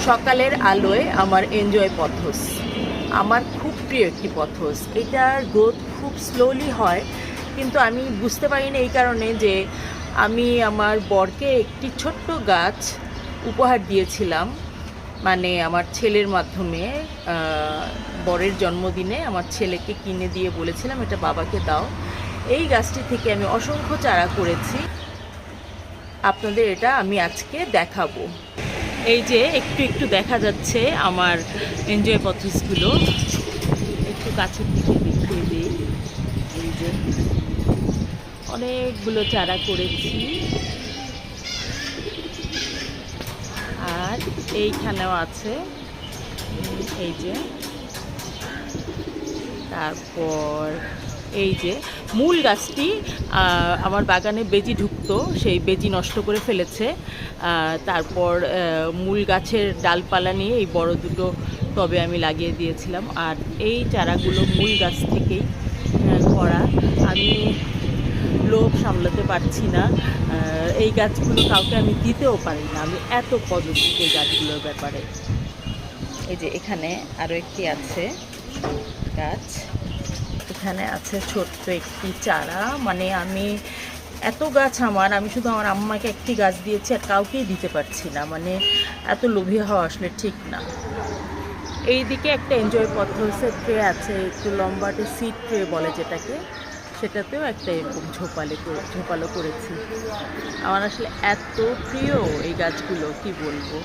সকালের আলোয় আমার এনজয় পথস আমার খুব প্রিয় একটি পথস। এটার গ্রোথ খুব স্লোলি হয়, কিন্তু আমি বুঝতে পারি না এই কারণে যে আমি আমার বরকে একটি ছোট্ট গাছ উপহার দিয়েছিলাম, মানে আমার ছেলের মাধ্যমে। বরের জন্মদিনে আমার ছেলেকে কিনে দিয়ে বলেছিলাম এটা বাবাকে দাও। এই গাছটি থেকে আমি অসংখ্য চারা করেছি, আপনাদের এটা আমি আজকে দেখাবো। এই যে একটু একটু দেখা যাচ্ছে আমার এনজয় পথসগুলো, একটু কাছের দিকে দেখিয়ে দিই। এই যে অনেকগুলো চারা করেছি, আর এইখানেও আছে। এই যে তারপর এই যে মূল গাছটি আমার বাগানে বেজি ঢুকতো, সেই বেজি নষ্ট করে ফেলেছে। তারপর মূল গাছের ডালপালা নিয়ে এই বড় দুটো টবে আমি লাগিয়ে দিয়েছিলাম, আর এই চারাগুলো মূল গাছ থেকেই করা। আমি লোভ সামলাতে পারছি না, এই গাছগুলো কাউকে আমি দিতেও পারি না, আমি এত পজিটিভ এই গাছগুলোর ব্যাপারে। এই যে এখানে আরও একটি আছে গাছ, এখানে আছে ছোট্ট একটি চারা। মানে আমি এত গাছ আমি শুধু আমার আম্মাকে একটি গাছ দিয়েছি, আর কাউকেই দিতে পারছি না। মানে এত লোভী হওয়া আসলে ঠিক না। এই দিকে একটা এনজয় পথসের ট্রে আছে, একটু লম্বাটে সিড ট্রে বলে যেটাকে, সেটাতেও একটা এরকম ঝোপালো করেছি। আমার আসলে এত প্রিয় এই গাছগুলো, কি বলবো।